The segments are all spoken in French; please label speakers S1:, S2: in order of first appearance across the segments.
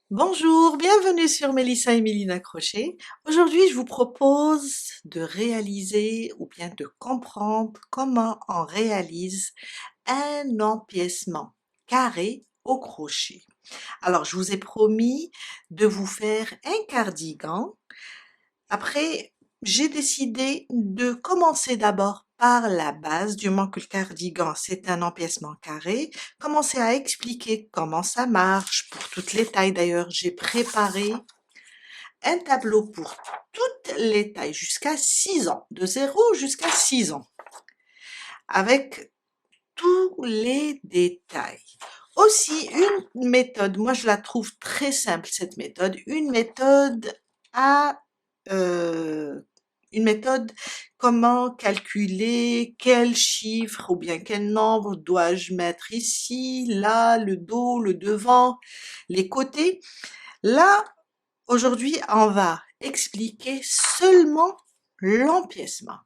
S1: Bonjour, bienvenue sur Mélissa et Mélina Crochet. Aujourd'hui, je vous propose de réaliser ou bien de comprendre comment on réalise un empiècement carré au crochet. Alors, je vous ai promis de vous faire un cardigan. Après, j'ai décidé de commencer d'abord par la base, du moment que le cardigan c'est un empiècement carré, commencer à expliquer comment ça marche pour toutes les tailles. D'ailleurs, j'ai préparé un tableau pour toutes les tailles jusqu'à 6 ans, de 0 jusqu'à 6 ans, avec tous les détails. Aussi, une méthode, moi je la trouve très simple cette méthode, à euh, une méthode comment calculer quel chiffre ou bien quel nombre dois-je mettre ici, là, le dos, le devant, les côtés. Là, aujourd'hui, on va expliquer seulement l'empiècement.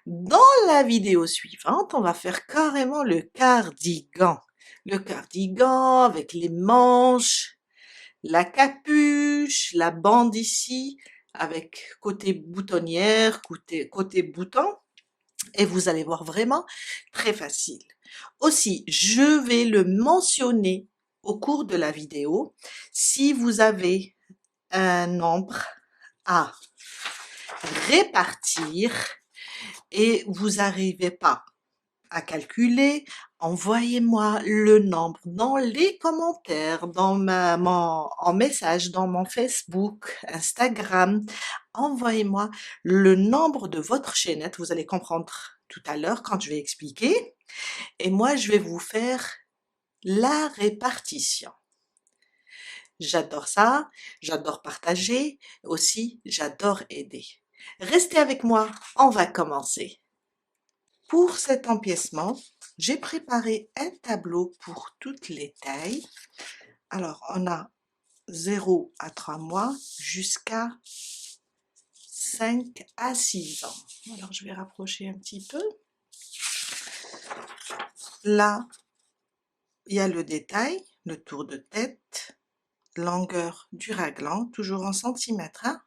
S1: Dans la vidéo suivante, on va faire carrément le cardigan. Le cardigan avec les manches, la capuche, la bande ici, avec côté boutonnière, côté bouton. Et vous allez voir vraiment très facile. Aussi, je vais le mentionner au cours de la vidéo. Si vous avez un nombre à répartir et vous n'arrivez pas à calculer, envoyez-moi le nombre dans les commentaires, en message, dans mon Facebook, Instagram. Envoyez-moi le nombre de votre chaînette. Vous allez comprendre tout à l'heure quand je vais expliquer. Et moi, je vais vous faire la répartition. J'adore ça, j'adore partager, aussi j'adore aider. Restez avec moi, on va commencer. Pour cet empiècement, j'ai préparé un tableau pour toutes les tailles. Alors, on a 0 à 3 mois jusqu'à 5 à 6 ans. Alors, je vais rapprocher un petit peu. Là, il y a le détail, le tour de tête, longueur du raglan, toujours en centimètres. Hein.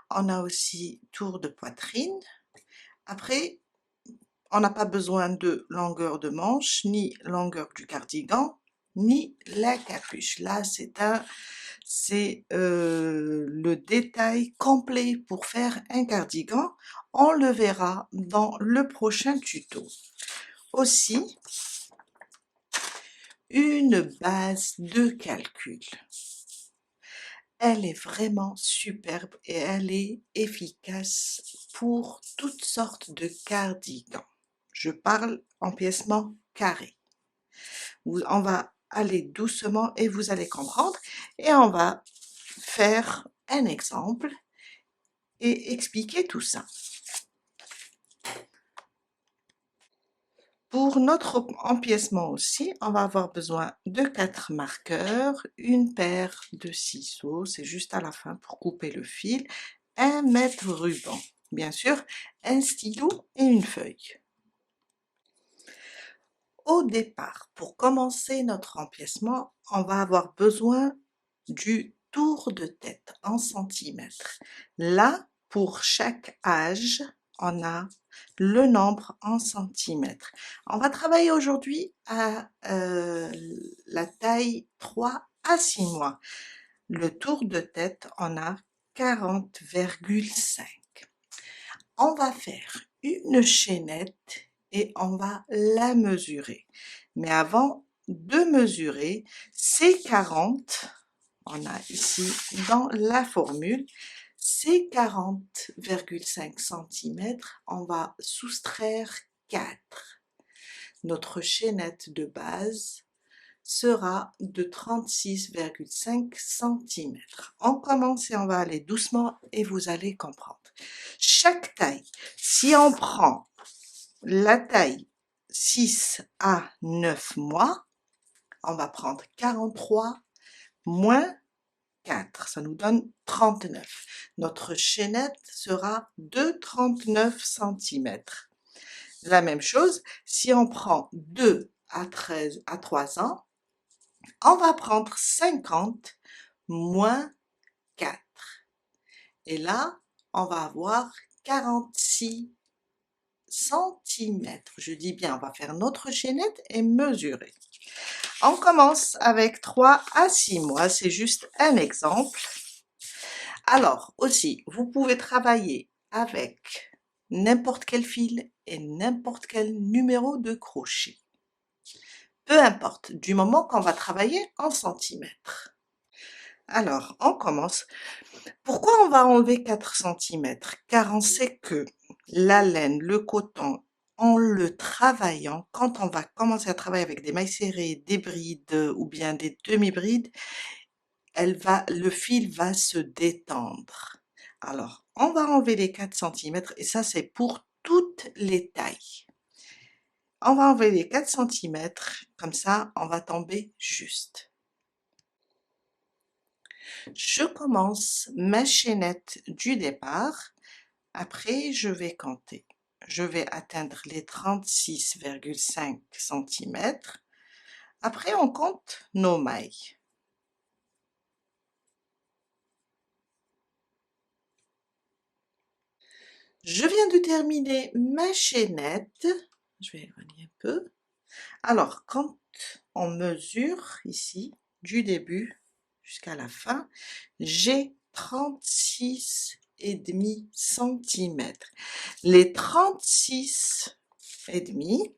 S1: On a aussi tour de poitrine. Après, on n'a pas besoin de longueur de manche, ni longueur du cardigan, ni la capuche. Là, c'est le détail complet pour faire un cardigan. On le verra dans le prochain tuto. Aussi, une base de calcul. Elle est vraiment superbe et elle est efficace pour toutes sortes de cardigans. Je parle empiècement carré. On va aller doucement et vous allez comprendre. Et on va faire un exemple et expliquer tout ça. Pour notre empiècement aussi, on va avoir besoin de 4 marqueurs, une paire de ciseaux, c'est juste à la fin pour couper le fil, un mètre ruban, bien sûr, un stylo et une feuille. Au départ, pour commencer notre empiècement, on va avoir besoin du tour de tête en centimètres. Là, pour chaque âge, on a le nombre en centimètres. On va travailler aujourd'hui à la taille 3 à 6 mois. Le tour de tête, on a 40,5. On va faire une chaînette et on va la mesurer. Mais avant de mesurer, ces 40, on a ici dans la formule, ces 40,5 cm, on va soustraire 4. Notre chaînette de base sera de 36,5 cm. On commence et on va aller doucement et vous allez comprendre. Chaque taille, si on prend la taille 6 à 9 mois, on va prendre 43 moins 4, ça nous donne 39. Notre chaînette sera de 39 cm. La même chose, si on prend 2 à 13 à 3 ans, on va prendre 50 moins 4. Et là, on va avoir 46 centimètres. Je dis bien, on va faire notre chaînette et mesurer. On commence avec 3 à 6 mois, c'est juste un exemple. Alors aussi, vous pouvez travailler avec n'importe quel fil et n'importe quel numéro de crochet. Peu importe, du moment qu'on va travailler en centimètres. Alors, on commence. Pourquoi on va enlever 4 centimètres? Car on sait que la laine, le coton, en le travaillant, quand on va commencer à travailler avec des mailles serrées, des brides ou bien des demi-brides, le fil va se détendre. Alors, on va enlever les 4 centimètres et ça c'est pour toutes les tailles. On va enlever les 4 centimètres, comme ça on va tomber juste. Je commence ma chaînette du départ, après je vais compter. Je vais atteindre les 36,5 centimètres. Après on compte nos mailles. Je viens de terminer ma chaînette. Je vais éloigner un peu. Alors, quand on mesure ici, du début jusqu'à la fin, j'ai 36,5 centimètres. Les 36,5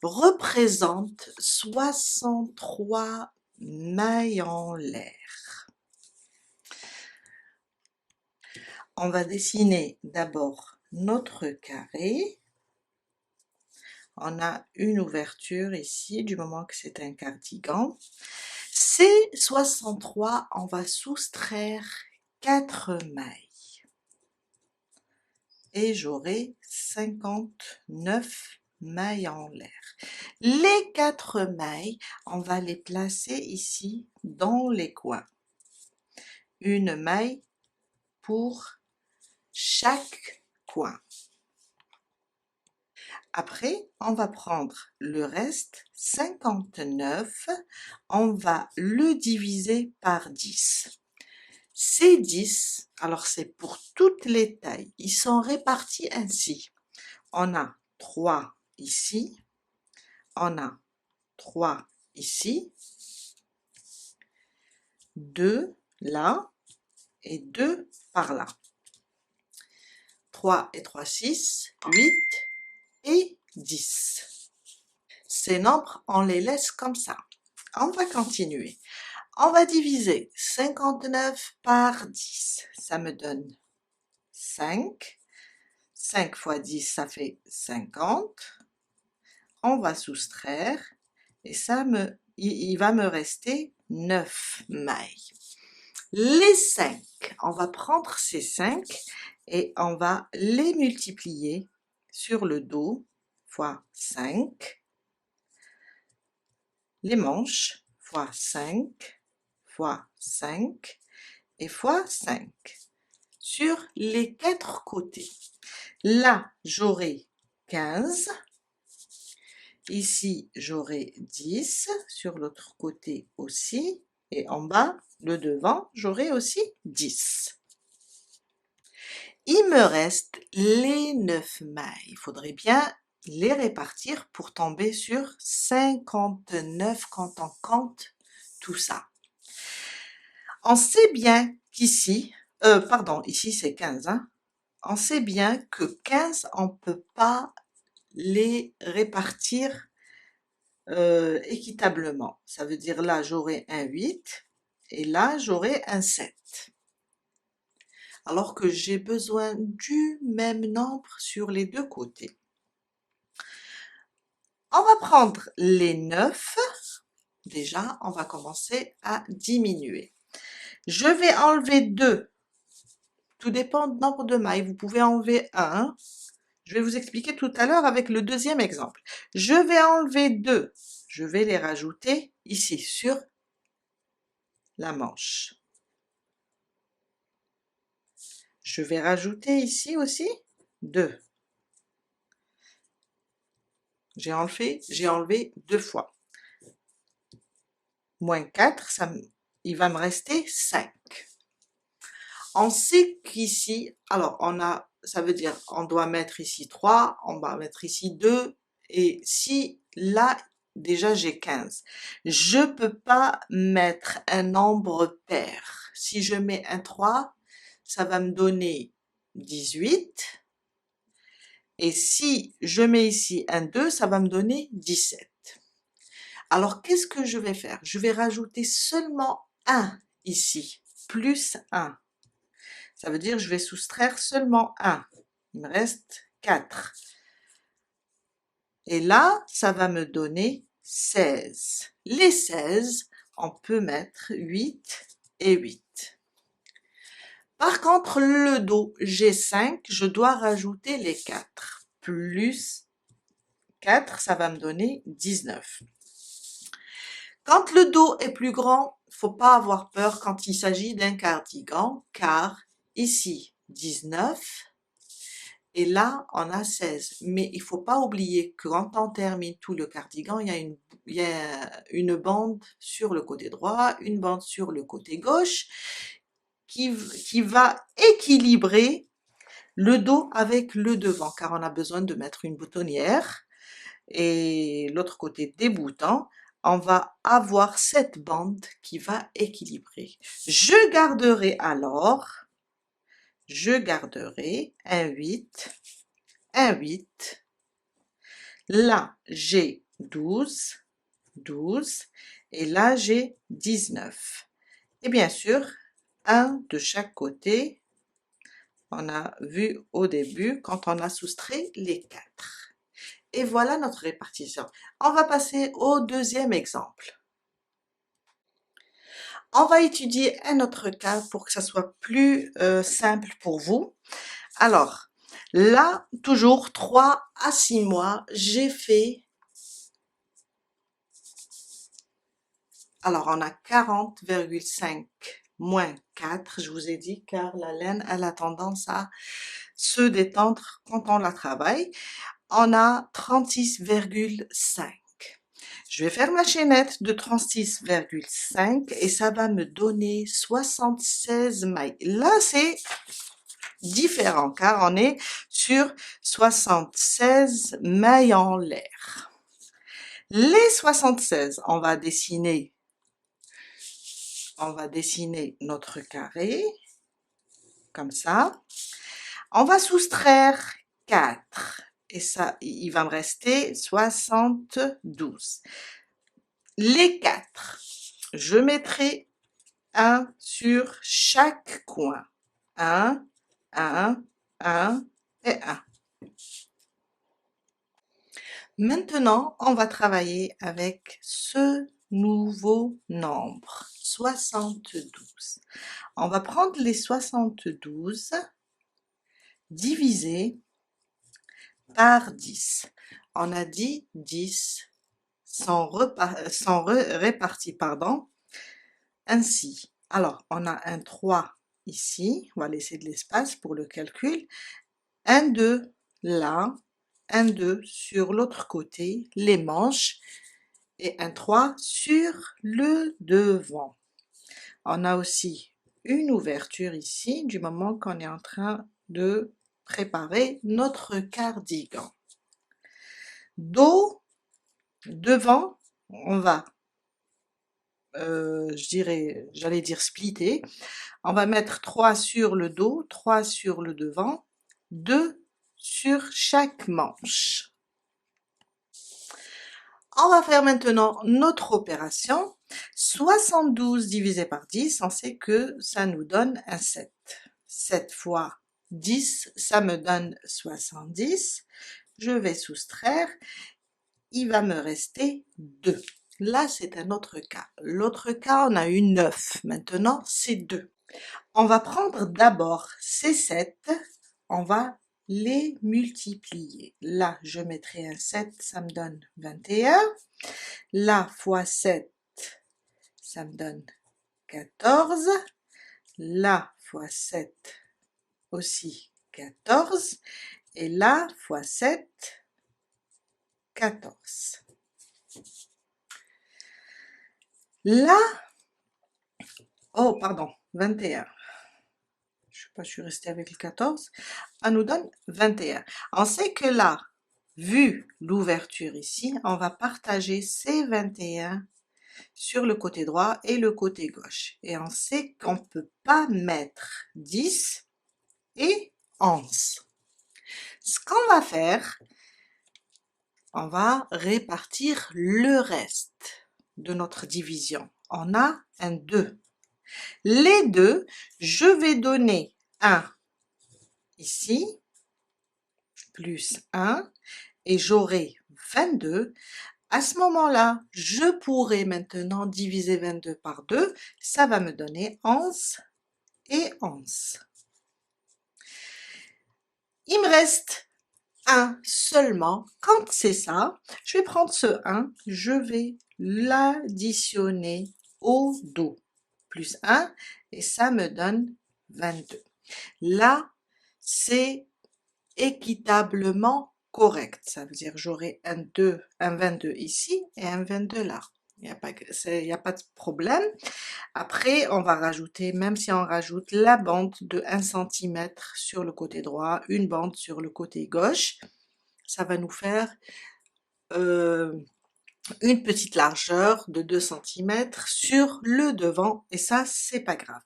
S1: représentent 63 mailles en l'air. On va dessiner d'abord notre carré. On a une ouverture ici, du moment que c'est un cardigan. Ces 63, on va soustraire 4 mailles. Et j'aurai 59 mailles en l'air. Les 4 mailles, on va les placer ici dans les coins. Une maille pour chaque coin. Après, on va prendre le reste, 59, on va le diviser par 10. Ces 10, alors c'est pour toutes les tailles, ils sont répartis ainsi. On a 3 ici, on a 3 ici, 2 là et 2 par là. 3 et 3, 6, 8 et 10. Ces nombres, on les laisse comme ça. On va continuer. On va diviser 59 par 10. Ça me donne 5. 5 fois 10, ça fait 50. On va soustraire et il va me rester 9 mailles. Les 5, on va prendre ces 5 et on va les multiplier sur le dos fois 5. Les manches fois 5 fois 5 et fois 5 sur les 4 côtés. Là, j'aurai 15. Ici, j'aurai 10. Sur l'autre côté aussi. Et en bas, le devant, j'aurai aussi 10. Il me reste les 9 mailles. Il faudrait bien les répartir pour tomber sur 59 quand on compte tout ça. On sait bien qu'ici, pardon, ici c'est 15, hein. On sait bien que 15, on ne peut pas les répartir équitablement. Ça veut dire là, j'aurai un 8 et là, j'aurai un 7. Alors que j'ai besoin du même nombre sur les deux côtés. On va prendre les 9. Déjà, on va commencer à diminuer. Je vais enlever 2. Tout dépend du nombre de mailles. Vous pouvez enlever 1. Je vais vous expliquer tout à l'heure avec le deuxième exemple. Je vais enlever 2. Je vais les rajouter ici sur la manche. Je vais rajouter ici aussi 2. J'ai enlevé 2 fois. Moins 4, il va me rester 5. On sait qu'ici, alors ça veut dire on doit mettre ici 3, on va mettre ici 2, et si là, déjà j'ai 15. Je peux pas mettre un nombre pair. Si je mets un 3, ça va me donner 18. Et si je mets ici un 2, ça va me donner 17. Alors, qu'est-ce que je vais faire? Je vais rajouter seulement 1 ici, plus 1. Ça veut dire que je vais soustraire seulement 1. Il me reste 4. Et là, ça va me donner 16. Les 16, on peut mettre 8 et 8. Par contre, le Do, j'ai 5, je dois rajouter les 4. Plus 4, ça va me donner 19. Quand le dos est plus grand, faut pas avoir peur quand il s'agit d'un cardigan, car ici 19 et là on a 16. Mais il faut pas oublier que quand on termine tout le cardigan, il y a une bande sur le côté droit, une bande sur le côté gauche qui va équilibrer le dos avec le devant, car on a besoin de mettre une boutonnière et l'autre côté des boutons, on va avoir cette bande qui va équilibrer. Je garderai un 8, un 8. Là, j'ai 12, 12, et là, j'ai 19. Et bien sûr, un de chaque côté, on a vu au début quand on a soustrait les 4. Et voilà notre répartition. On va passer au deuxième exemple. On va étudier un autre cas pour que ça soit plus simple pour vous. Alors, là, toujours 3 à 6 mois, j'ai fait... Alors, on a 40,5 moins 4, je vous ai dit, car la laine, elle a tendance à se détendre quand on la travaille. On a 36,5. Je vais faire ma chaînette de 36,5 et ça va me donner 76 mailles. Là, c'est différent car on est sur 76 mailles en l'air. Les 76, on va dessiner notre carré, comme ça. On va soustraire 4. Et ça, il va me rester 72. Les 4, je mettrai 1 sur chaque coin. 1, 1, 1 et 1. Maintenant, on va travailler avec ce nouveau nombre, 72. On va prendre les 72 divisé par 10. On a dit 10 sont répartis, ainsi. Alors, on a un 3 ici, on va laisser de l'espace pour le calcul, un 2 là, un 2 sur l'autre côté, les manches, et un 3 sur le devant. On a aussi une ouverture ici, du moment qu'on est en train de préparer notre cardigan. Dos, devant, on va, j'allais dire splitter, on va mettre 3 sur le dos, 3 sur le devant, 2 sur chaque manche. On va faire maintenant notre opération. 72 divisé par 10, on sait que ça nous donne un 7. 7 fois 10, ça me donne 70. Je vais soustraire, il va me rester 2. Là, c'est un autre cas. L'autre cas, on a eu 9. Maintenant, c'est 2. On va prendre d'abord ces 7, on va les multiplier. Là, je mettrai un 7, ça me donne 21. Là, fois 7, ça me donne 14. Là, fois 7, aussi 14. Et là, fois 7, 14. Là, oh pardon, 21. Je sais pas, je suis restée avec le 14. Ça nous donne 21. On sait que là, vu l'ouverture ici, on va partager ces 21 sur le côté droit et le côté gauche. Et on sait qu'on ne peut pas mettre 10 et 11. Ce qu'on va faire, on va répartir le reste de notre division. On a un 2. Les 2, je vais donner 1 ici, plus 1, et j'aurai 22. À ce moment-là, je pourrai maintenant diviser 22 par 2, ça va me donner 11 et 11. Il me reste 1 seulement. Quand c'est ça, je vais prendre ce 1, je vais l'additionner au dos, plus 1, et ça me donne 22. Là, c'est équitablement correct. Ça veut dire j'aurai un 22 ici et un 22 là. Il n'y a pas de problème. Après, on va rajouter, même si on rajoute la bande de 1 cm sur le côté droit, une bande sur le côté gauche, ça va nous faire une petite largeur de 2 cm sur le devant, et ça, c'est pas grave.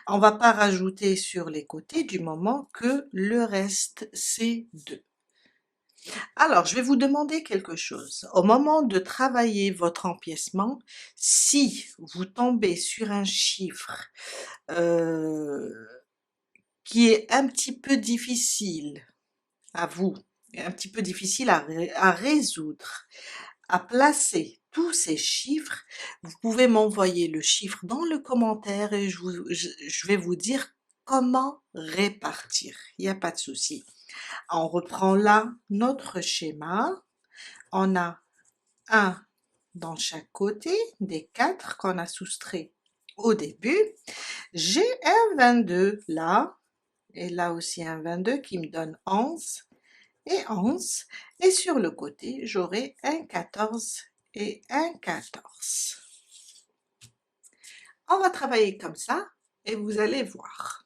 S1: On va pas rajouter sur les côtés du moment que le reste, c'est 2. Alors, je vais vous demander quelque chose. Au moment de travailler votre empiècement, si vous tombez sur un chiffre qui est un petit peu difficile à vous, un petit peu difficile à résoudre, à placer tous ces chiffres, vous pouvez m'envoyer le chiffre dans le commentaire et je vais vous dire comment répartir. Il n'y a pas de souci. On reprend là notre schéma. On a 1 dans chaque côté des 4 qu'on a soustrait au début. J'ai un 22 là, et là aussi un 22 qui me donne 11 et 11. Et sur le côté, j'aurai un 14 et un 14. On va travailler comme ça et vous allez voir.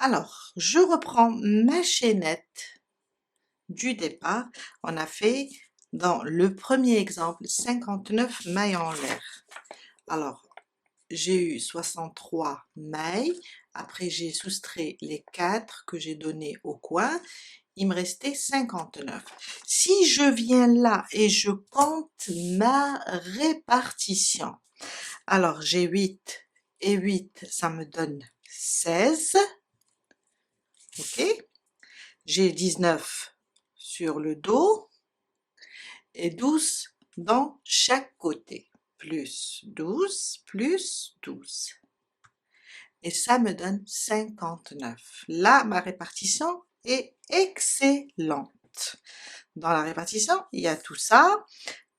S1: Alors, je reprends ma chaînette du départ. On a fait dans le premier exemple 59 mailles en l'air. Alors, j'ai eu 63 mailles, après j'ai soustrait les 4 que j'ai donné au coin, il me restait 59. Si je viens là et je compte ma répartition, alors j'ai 8 et 8, ça me donne 16, ok? J'ai 19 sur le dos et 12 dans chaque côté, plus 12, plus 12. Et ça me donne 59. Là, ma répartition est excellente. Dans la répartition, il y a tout ça,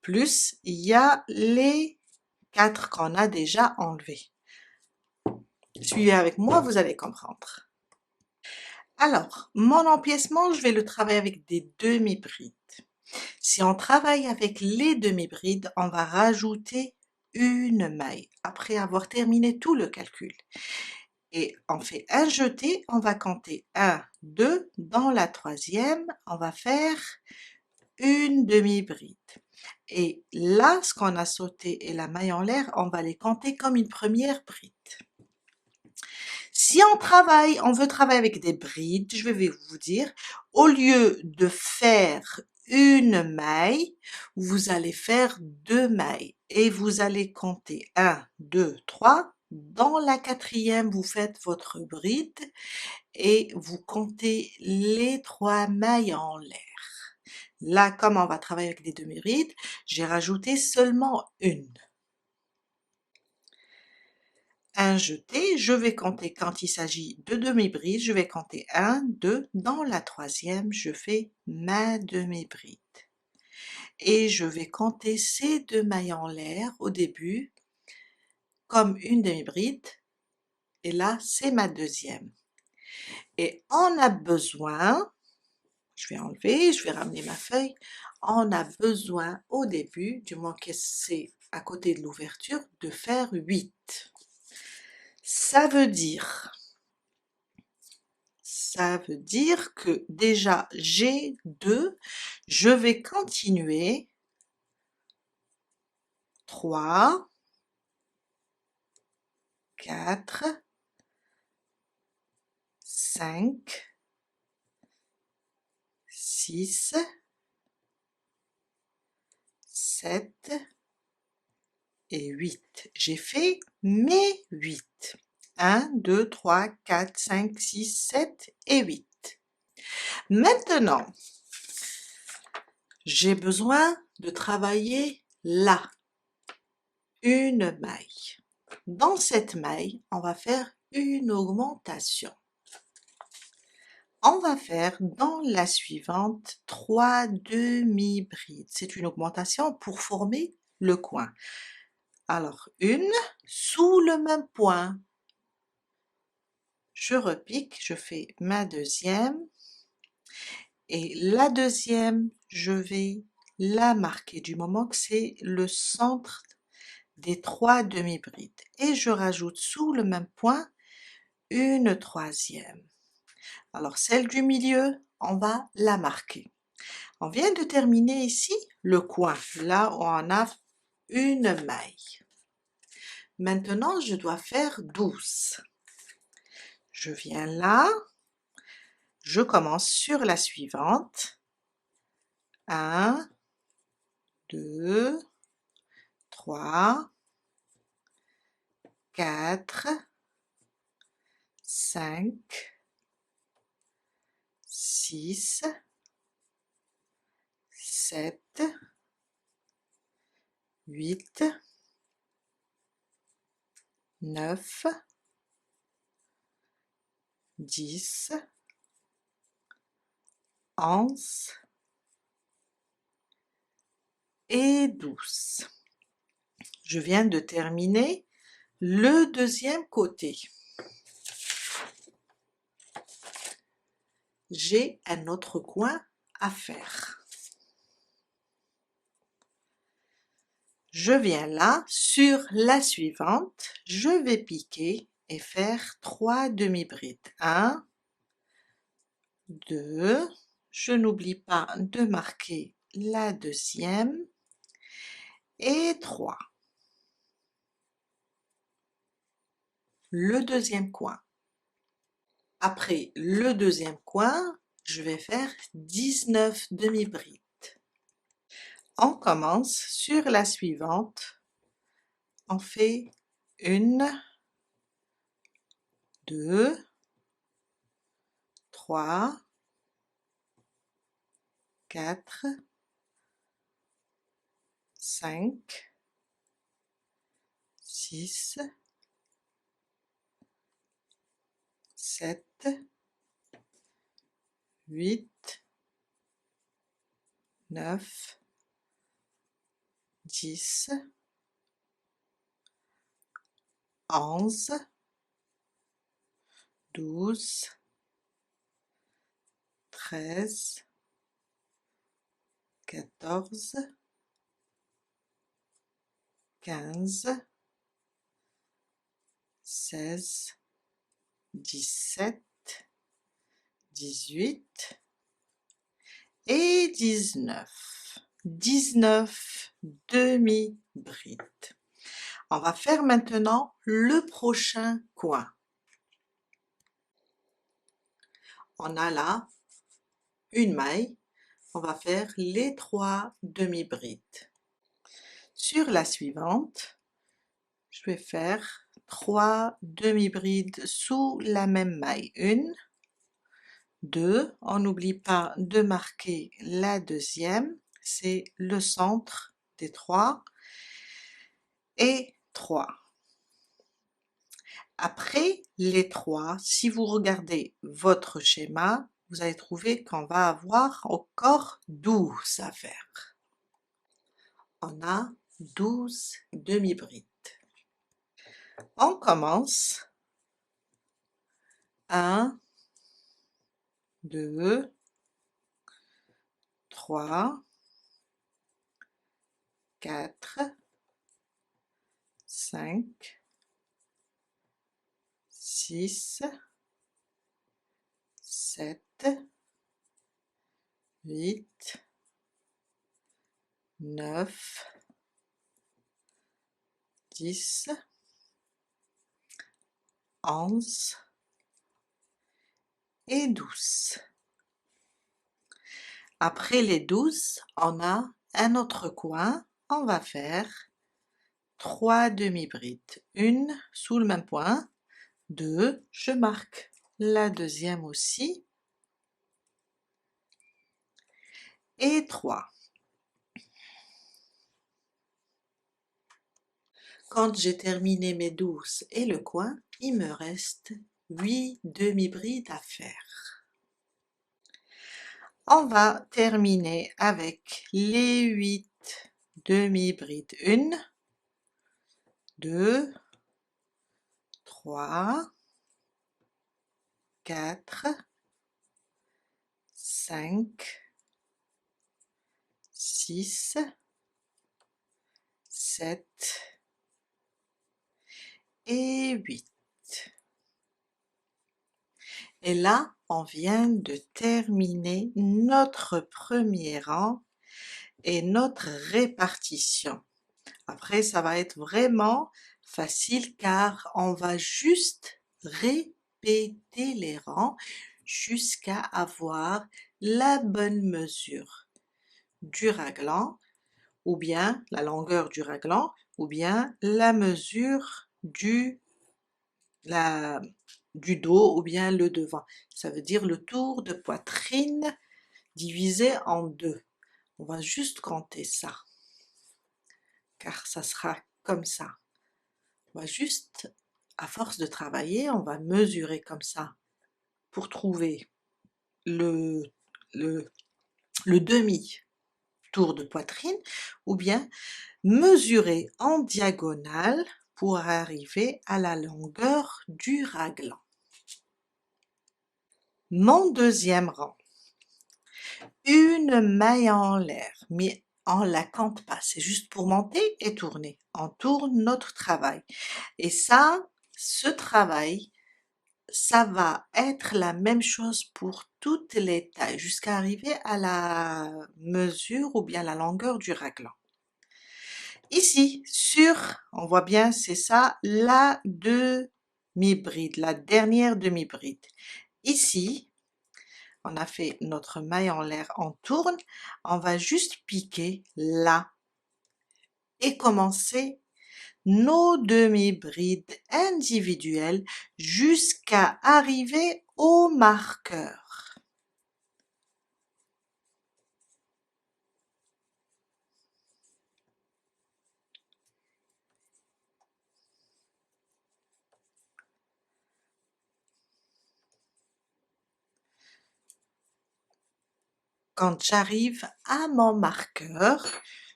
S1: plus il y a les 4 qu'on a déjà enlevés. Suivez avec moi, vous allez comprendre. Alors, mon empiècement, je vais le travailler avec des demi-brides. Si on travaille avec les demi-brides, on va rajouter une maille après avoir terminé tout le calcul. Et on fait un jeté, on va compter 1, 2, dans la troisième, on va faire une demi-bride. Et là, ce qu'on a sauté et la maille en l'air, on va les compter comme une première bride. Si on veut travailler avec des brides, je vais vous dire, au lieu de faire une maille, vous allez faire 2 mailles et vous allez compter 1, 2, 3. Dans la quatrième, vous faites votre bride et vous comptez les 3 mailles en l'air. Là, comme on va travailler avec des demi-brides, j'ai rajouté seulement une. Un jeté, je vais compter quand il s'agit de demi-bride, je vais compter 1, 2, dans la troisième, je fais ma demi-bride. Et je vais compter ces 2 mailles en l'air au début, comme une demi-bride, et là c'est ma deuxième. Et on a besoin, je vais enlever, je vais ramener ma feuille, on a besoin au début, du moins que c'est à côté de l'ouverture, de faire 8. Ça veut dire que déjà j'ai 2, je vais continuer 3, 4, 5, 6, 7 et 8. J'ai fait mes 8. 1, 2, 3, 4, 5, 6, 7 et 8. Maintenant, j'ai besoin de travailler là, une maille. Dans cette maille, on va faire une augmentation. On va faire dans la suivante 3 demi-brides. C'est une augmentation pour former le coin. Alors, une sous le même point. Je repique, je fais ma deuxième. Et la deuxième, je vais la marquer du moment que c'est le centre des 3 demi-brides. Et je rajoute sous le même point une troisième. Alors celle du milieu, on va la marquer. On vient de terminer ici le coin, là où on a une maille. Maintenant, je dois faire 12. Je viens là, je commence sur la suivante. 1, 2, 3, 4, 5, 6, 7, 8, 9, 10, 11 et 12. Je viens de terminer le deuxième côté. J'ai un autre coin à faire. Je viens là, sur la suivante, je vais piquer et faire 3 demi-brides. 1, 2, je n'oublie pas de marquer la deuxième, et 3. Le deuxième coin. Après le deuxième coin, je vais faire 19 demi-brides. On commence sur la suivante, on fait 1, 2, 3, 4, 5, 6, 7, 8, 9, 10, 11, 12, 13, 14, 15, 16, 17, 18 et 19. 19 demi-brides. On va faire maintenant le prochain coin. On a là une maille, on va faire les 3 demi-brides. Sur la suivante, je vais faire 3 demi-brides sous la même maille. 1, 2, on n'oublie pas de marquer la deuxième, c'est le centre des 3, et 3. Après les 3, si vous regardez votre schéma, vous allez trouver qu'on va avoir encore 12 à faire. On a 12 demi-brides. On commence 1, 2, 3, 4, 5, 6, 7, 8, 9, 10, 11 et 12. Après les 12, on a un autre coin, on va faire 3 demi-brides. Une sous le même point, 2, je marque la deuxième aussi, et 3. Quand j'ai terminé mes 12 et le coin, il me reste 8 demi-brides à faire. On va terminer avec les 8 demi-brides. 1, 2, 3, 4, 5, 6, 7 et 8. Et là, on vient de terminer notre premier rang et notre répartition. Après, ça va être vraiment facile car on va juste répéter les rangs jusqu'à avoir la bonne mesure du raglan, ou bien la longueur du raglan, ou bien la mesure du dos, ou bien le devant. Ça veut dire le tour de poitrine divisé en 2. On va juste compter ça, car ça sera comme ça. On va juste, à force de travailler, on va mesurer comme ça pour trouver le, le demi-tour de poitrine, ou bien mesurer en diagonale pour arriver à la longueur du raglan. Mon deuxième rang, une maille en l'air, mais on la compte pas, c'est juste pour monter et tourner. On tourne notre travail. Et ça, ce travail, ça va être la même chose pour toutes les tailles, jusqu'à arriver à la mesure ou bien la longueur du raglan. Ici, on voit bien, c'est ça, la demi-bride, la dernière demi-bride. Ici, on a fait notre maille en l'air, on tourne, on va juste piquer là et commencer nos demi-brides individuelles jusqu'à arriver au marqueur. Quand j'arrive à mon marqueur,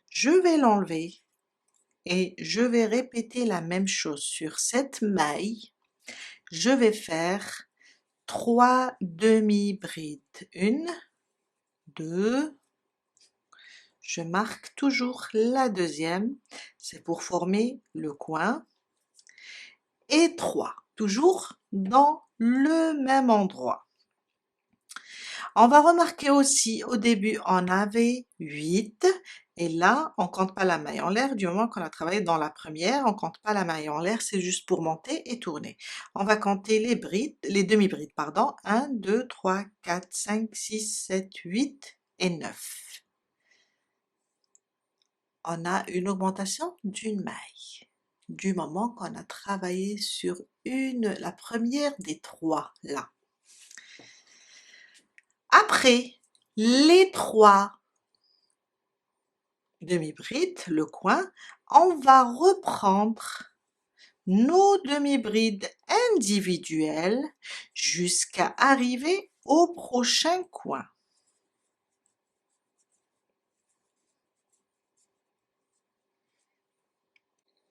S1: je vais l'enlever et je vais répéter la même chose sur cette maille. Je vais faire 3 demi-brides. 1, 2, je marque toujours la deuxième, c'est pour former le coin, et 3, toujours dans le même endroit. On va remarquer aussi, au début, on avait 8, et là, on compte pas la maille en l'air, du moment qu'on a travaillé dans la première, on compte pas la maille en l'air, c'est juste pour monter et tourner. On va compter les brides, les demi-brides, pardon, 1, 2, 3, 4, 5, 6, 7, 8 et 9. On a une augmentation d'une maille, du moment qu'on a travaillé sur la première des 3 là. Après les 3 demi-brides, le coin, on va reprendre nos demi-brides individuelles jusqu'à arriver au prochain coin.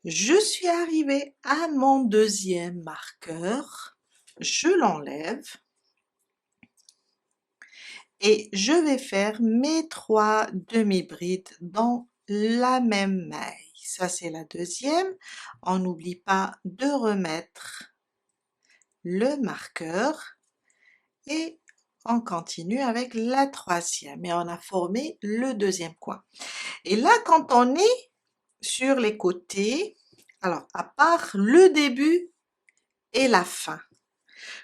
S1: Je suis arrivée à mon deuxième marqueur, je l'enlève et je vais faire mes 3 demi-brides dans la même maille. Ça c'est la deuxième. On n'oublie pas de remettre le marqueur et on continue avec la troisième et on a formé le deuxième coin. Et là, quand on est sur les côtés, alors à part le début et la fin,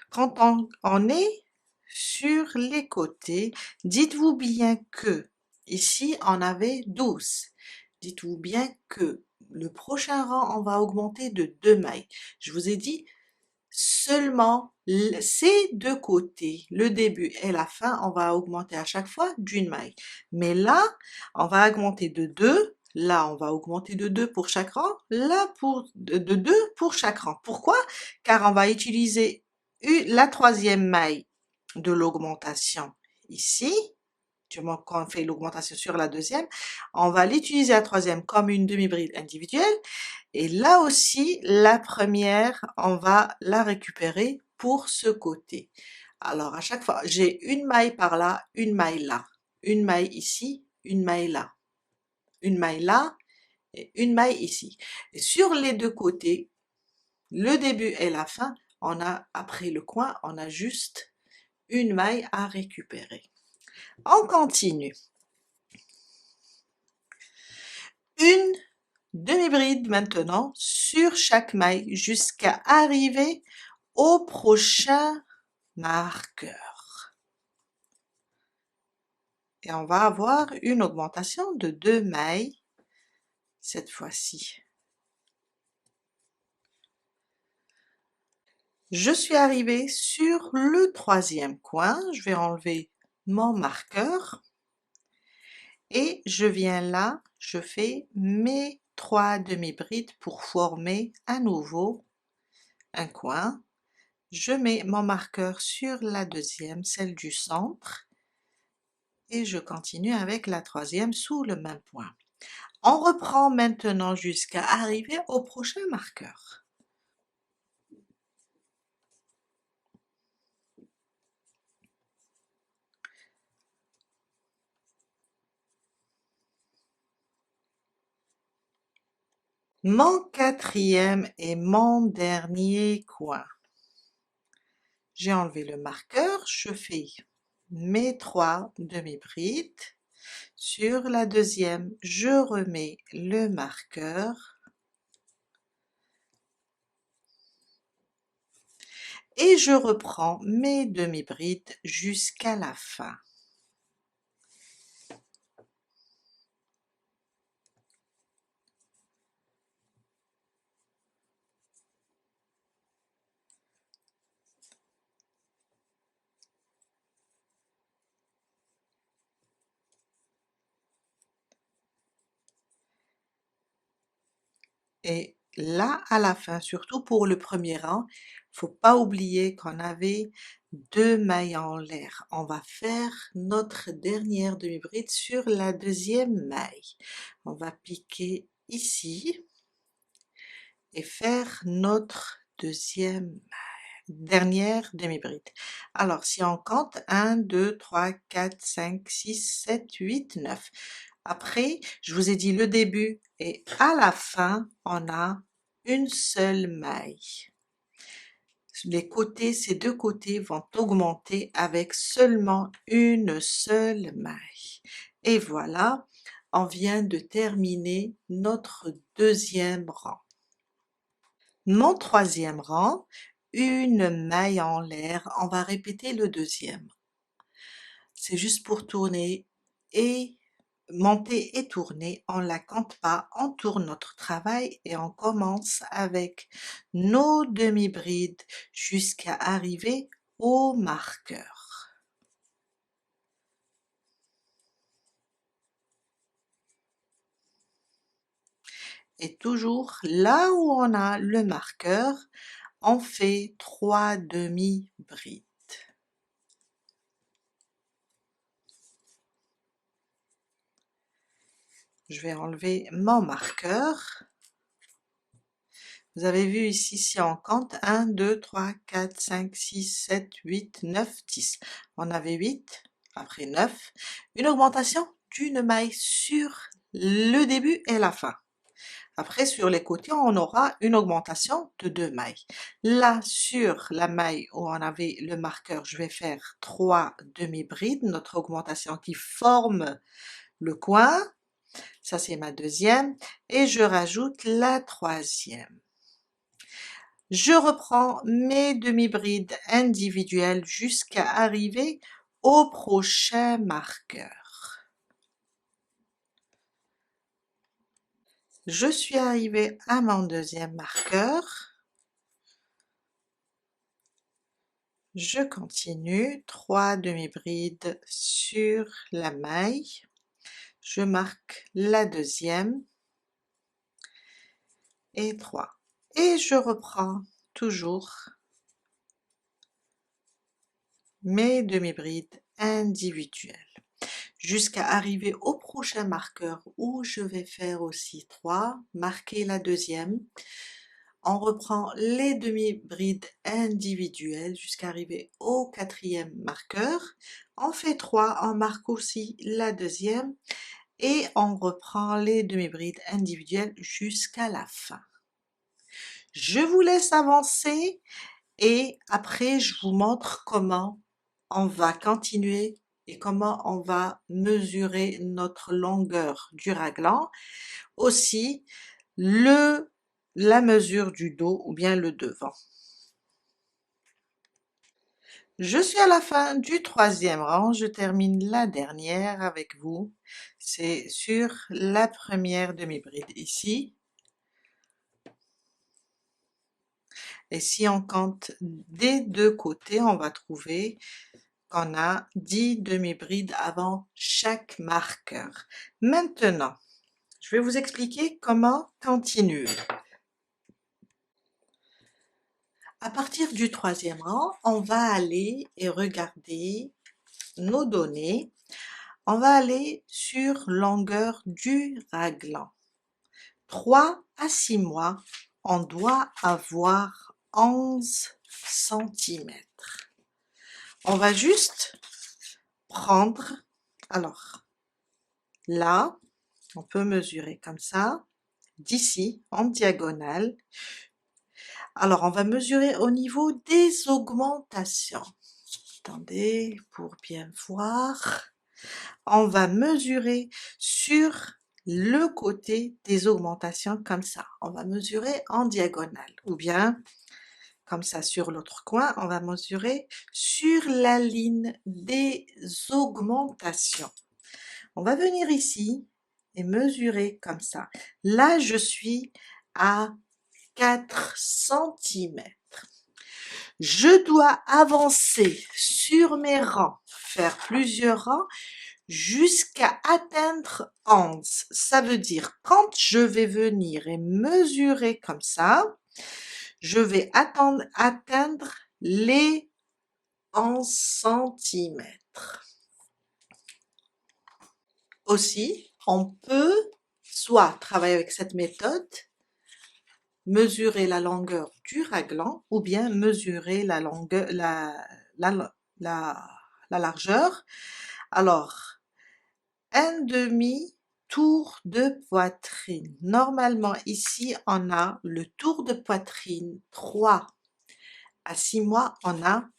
S1: quand on est sur les côtés, dites-vous bien que ici on avait 12. Dites-vous bien que le prochain rang, on va augmenter de 2 mailles. Je vous ai dit seulement ces deux côtés, le début et la fin, on va augmenter à chaque fois d'une maille. Mais là, on va augmenter de 2, là on va augmenter de 2 pour chaque rang, là de 2 pour chaque rang. Pourquoi? Car on va utiliser la troisième maille de l'augmentation ici, quand on fait l'augmentation sur la deuxième, on va l'utiliser la troisième comme une demi-bride individuelle. Et là aussi, la première, on va la récupérer pour ce côté. Alors à chaque fois, j'ai une maille par là, une maille là, une maille ici, une maille là, une maille là et une maille ici. Et sur les deux côtés, le début et la fin, on a après le coin, on a juste une maille à récupérer. On continue. Une demi-bride maintenant sur chaque maille jusqu'à arriver au prochain marqueur. Et on va avoir une augmentation de 2 mailles cette fois-ci. Je suis arrivée sur le troisième coin, je vais enlever mon marqueur et je viens là, je fais mes 3 demi-brides pour former à nouveau un coin. Je mets mon marqueur sur la deuxième, celle du centre, et je continue avec la troisième sous le même point. On reprend maintenant jusqu'à arriver au prochain marqueur. Mon quatrième et mon dernier coin. J'ai enlevé le marqueur, je fais mes 3 demi-brides. Sur la deuxième, je remets le marqueur et je reprends mes demi-brides jusqu'à la fin. Et là, à la fin, surtout pour le premier rang, faut pas oublier qu'on avait 2 mailles en l'air. On va faire notre dernière demi-bride sur la deuxième maille. On va piquer ici et faire notre dernière demi-bride. Alors si on compte 1, 2, 3, 4, 5, 6, 7, 8, 9. Après, je vous ai dit le début et à la fin, on a une seule maille. Les côtés, ces deux côtés vont augmenter avec seulement une seule maille. Et voilà, on vient de terminer notre deuxième rang. Mon troisième rang, une maille en l'air, on va répéter le deuxième. C'est juste pour tourner et monter et tourner, on la compte pas, on tourne notre travail et on commence avec nos demi-brides jusqu'à arriver au marqueur. Et toujours là où on a le marqueur, on fait 3 demi-brides. Je vais enlever mon marqueur. Vous avez vu ici, si on compte 1, 2, 3, 4, 5, 6, 7, 8, 9, 10. On avait 8, après 9. Une augmentation d'une maille sur le début et la fin. Après, sur les côtés, on aura une augmentation de 2 mailles. Là, sur la maille où on avait le marqueur, je vais faire 3 demi-brides, notre augmentation qui forme le coin. Ça, c'est ma deuxième. Et je rajoute la troisième. Je reprends mes demi-brides individuelles jusqu'à arriver au prochain marqueur. Je suis arrivée à mon deuxième marqueur. Je continue, 3 demi-brides sur la maille. Je marque la deuxième et 3. Et je reprends toujours mes demi-brides individuelles jusqu'à arriver au prochain marqueur où je vais faire aussi 3, marquer la deuxième. On reprend les demi-brides individuelles jusqu'à arriver au quatrième marqueur. On fait 3, on marque aussi la deuxième et on reprend les demi-brides individuelles jusqu'à la fin. Je vous laisse avancer et après je vous montre comment on va continuer et comment on va mesurer notre longueur du raglan, aussi la mesure du dos ou bien le devant. Je suis à la fin du troisième rang, je termine la dernière avec vous. C'est sur la première demi-bride ici. Et si on compte des deux côtés, on va trouver qu'on a 10 demi-brides avant chaque marqueur. Maintenant, je vais vous expliquer comment continuer. À partir du troisième rang, on va aller et regarder nos données. On va aller sur longueur du raglan. 3 à 6 mois, on doit avoir 11 cm. On va juste prendre, alors là, on peut mesurer comme ça, d'ici en diagonale. Alors on va mesurer au niveau des augmentations. Attendez pour bien voir. On va mesurer sur le côté des augmentations comme ça. On va mesurer en diagonale ou bien comme ça sur l'autre coin, on va mesurer sur la ligne des augmentations. On va venir ici et mesurer comme ça. Là, je suis à 4 cm. Je dois avancer sur mes rangs, faire plusieurs rangs jusqu'à atteindre 11. Ça veut dire quand je vais venir et mesurer comme ça, je vais atteindre les 11 cm. Aussi, on peut soit travailler avec cette méthode, mesurer la longueur du raglan ou bien mesurer la longueur, la largeur. Alors, un demi tour de poitrine. Normalement, ici, on a le tour de poitrine 3 à 6 mois, on a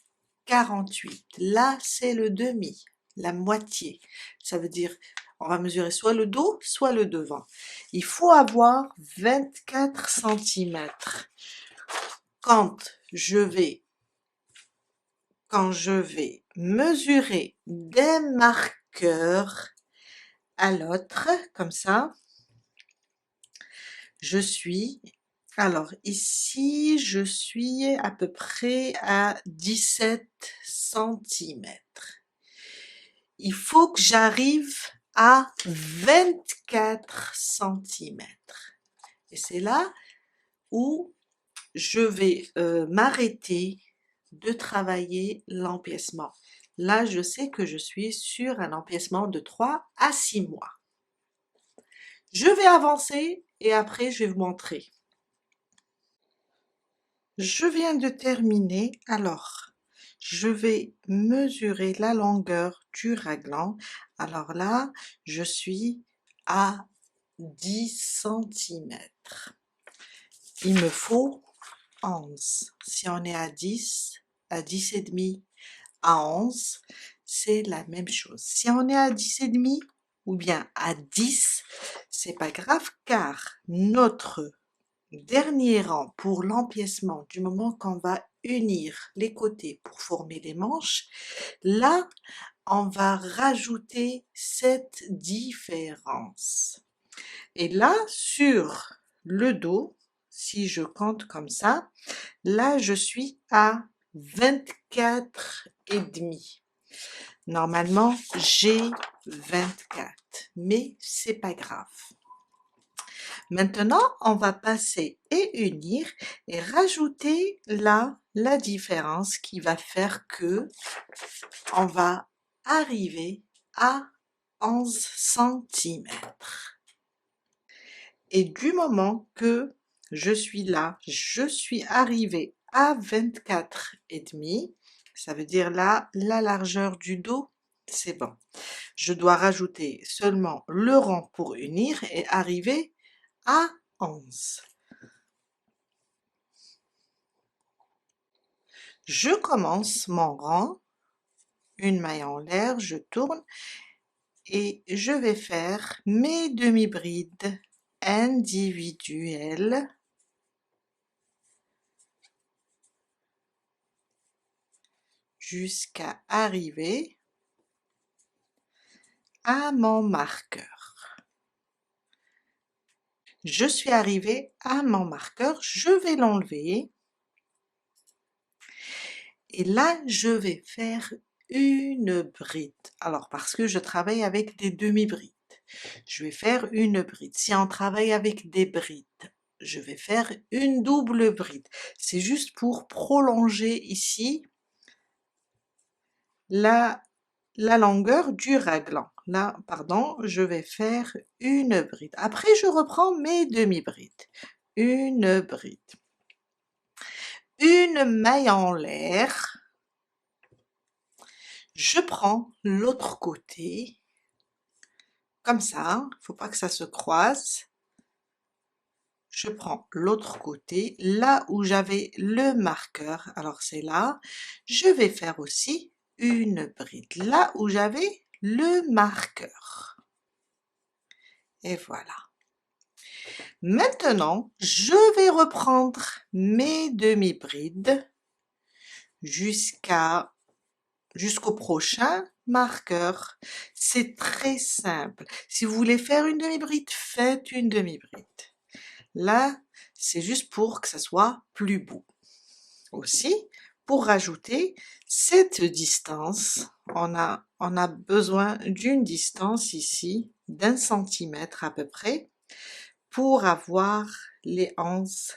S1: 48. Là, c'est le demi, la moitié. Ça veut dire, on va mesurer soit le dos, soit le devant. Il faut avoir 24 cm. Quand je vais mesurer d'un marqueur à l'autre, comme ça, je suis, alors ici, je suis à peu près à 17 cm. Il faut que j'arrive à 24 cm. Et c'est là où je vais m'arrêter de travailler l'empiècement. Là, je sais que je suis sur un empiècement de 3 à 6 mois. Je vais avancer et après je vais vous montrer. Je viens de terminer, alors je vais mesurer la longueur du raglan. Alors là, je suis à 10 centimètres. Il me faut 11. Si on est à 10 et demi, à 11, c'est la même chose. Si on est à 10 et demi ou bien à 10, c'est pas grave car notre dernier rang pour l'empiècement, du moment qu'on va unir les côtés pour former les manches, là, on va rajouter cette différence. Et là, sur le dos, si je compte comme ça, là, je suis à 24 et demi. Normalement, j'ai 24, mais c'est pas grave. Maintenant, on va passer et unir et rajouter là la différence qui va faire que on va arriver à 11 centimètres. Et du moment que je suis là, je suis arrivée à 24 et demi, ça veut dire là, la largeur du dos, c'est bon. Je dois rajouter seulement le rang pour unir et arriver à 11. Je commence mon rang, une maille en l'air, je tourne et je vais faire mes demi-brides individuelles jusqu'à arriver à mon marqueur. Je suis arrivée à mon marqueur, je vais l'enlever et là je vais faire une bride. Alors parce que je travaille avec des demi-brides, je vais faire une bride. Si on travaille avec des brides, je vais faire une double bride. C'est juste pour prolonger ici la longueur du raglan. Là, pardon, je vais faire une bride. Après, je reprends mes demi-brides. Une bride. Une maille en l'air. Je prends l'autre côté, comme ça, il ne faut pas que ça se croise. Je prends l'autre côté, là où j'avais le marqueur, alors c'est là. Je vais faire aussi une bride, là où j'avais le marqueur. Et voilà. Maintenant, je vais reprendre mes demi-brides jusqu'au prochain marqueur. C'est très simple. Si vous voulez faire une demi-bride, faites une demi-bride. Là, c'est juste pour que ça soit plus beau. Aussi, pour rajouter cette distance, on a besoin d'une distance ici d'1 centimètre à peu près pour avoir les 11.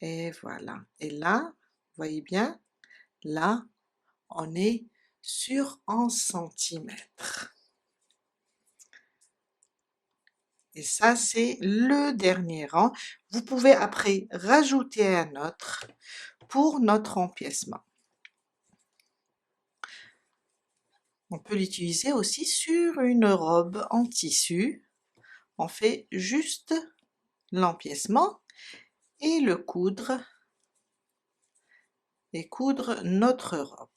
S1: Et voilà. Et là, vous voyez bien, là, on est sur 11 centimètres. Et ça, c'est le dernier rang. Vous pouvez après rajouter un autre pour notre empiècement. On peut l'utiliser aussi sur une robe en tissu. On fait juste l'empiècement et le coudre et coudre notre robe.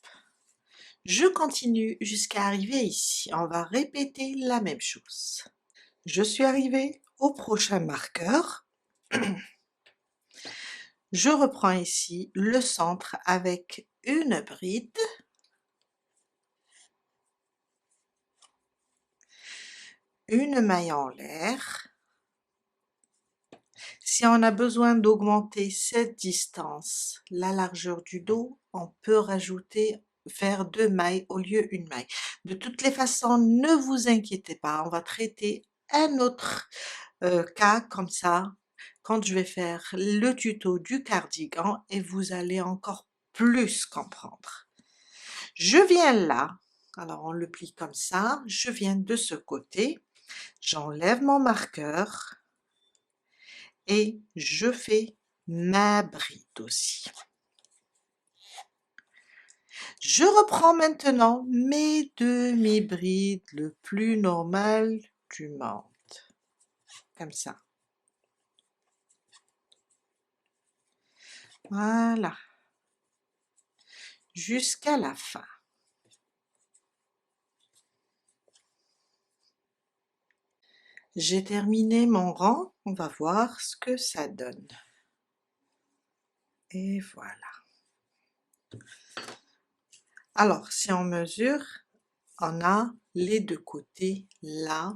S1: Je continue jusqu'à arriver ici. On va répéter la même chose. Je suis arrivée au prochain marqueur. Je reprends ici le centre avec une bride. Une maille en l'air. Si on a besoin d'augmenter cette distance, la largeur du dos, on peut rajouter, faire 2 mailles au lieu d'une maille. De toutes les façons, ne vous inquiétez pas, on va traiter un autre cas comme ça quand je vais faire le tuto du cardigan et vous allez encore plus comprendre. Je viens là, alors on le plie comme ça, je viens de ce côté, j'enlève mon marqueur et je fais ma bride aussi. Je reprends maintenant mes demi-brides le plus normal du monde. comme ça. Voilà, jusqu'à la fin. J'ai terminé mon rang, on va voir ce que ça donne. Et voilà. Alors, si on mesure, on a les deux côtés là.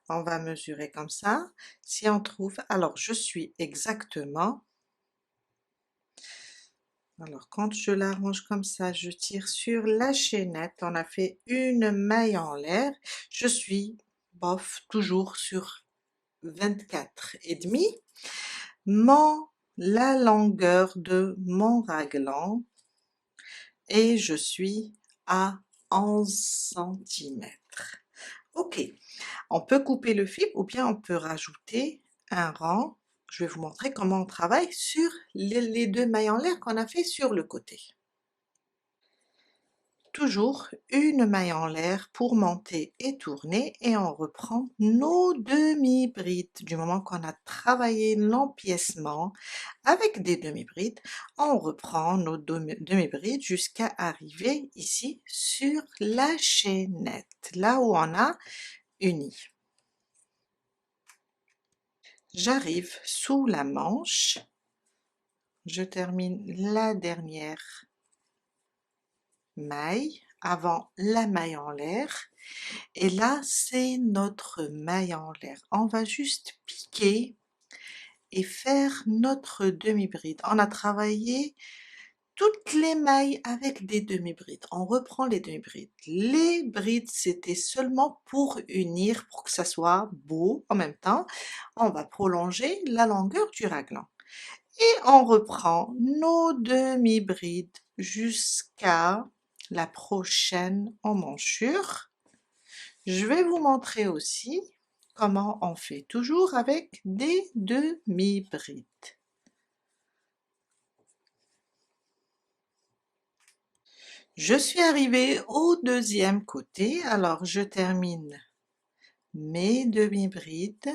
S1: On va mesurer comme ça. Si on trouve, alors je suis exactement, alors quand je l'arrange comme ça, je tire sur la chaînette, on a fait une maille en l'air, je suis, bof, toujours sur 24 et demi. La longueur de mon raglan, et je suis à 11 centimètres. Ok, on peut couper le fil ou bien on peut rajouter un rang. Je vais vous montrer comment on travaille sur les deux mailles en l'air qu'on a fait sur le côté. Toujours une maille en l'air pour monter et tourner, et on reprend nos demi-brides. Du moment qu'on a travaillé l'empiècement avec des demi-brides, on reprend nos demi-brides jusqu'à arriver ici sur la chaînette, là où on a uni. J'arrive sous la manche, je termine la dernière maille avant la maille en l'air, et là c'est notre maille en l'air. On va juste piquer et faire notre demi-bride. On a travaillé toutes les mailles avec des demi-brides. On reprend les demi-brides. Les brides, c'était seulement pour unir, pour que ça soit beau en même temps. On va prolonger la longueur du raglan. Et on reprend nos demi-brides jusqu'à la prochaine emmanchure. Je vais vous montrer aussi comment on fait toujours avec des demi-brides. Je suis arrivée au deuxième côté, alors je termine mes demi-brides,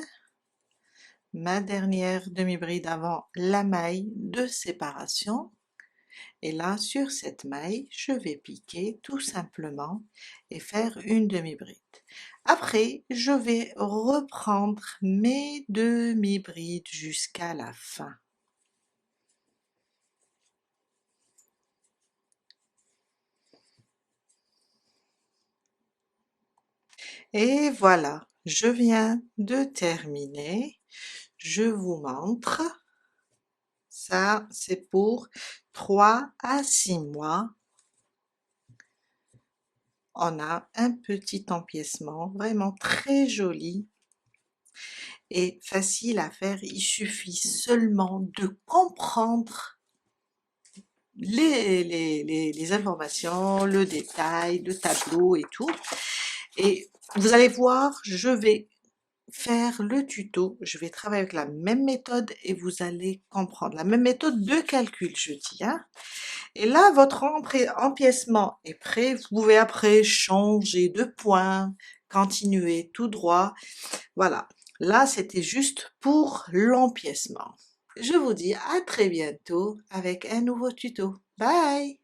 S1: ma dernière demi-bride avant la maille de séparation, et là sur cette maille je vais piquer tout simplement et faire une demi-bride. Après je vais reprendre mes demi-brides jusqu'à la fin. Et voilà, je viens de terminer. Je vous montre. Ça, c'est pour 3 à 6 mois. On a un petit empiècement, vraiment très joli et facile à faire. Il suffit seulement de comprendre les informations, le détail, le tableau et tout. Et vous allez voir, je vais faire le tuto, je vais travailler avec la même méthode et vous allez comprendre. La même méthode de calcul, je dis. Hein. Et là, votre empiècement est prêt. Vous pouvez après changer de point, continuer tout droit. Voilà. Là, c'était juste pour l'empiècement. Je vous dis à très bientôt avec un nouveau tuto. Bye!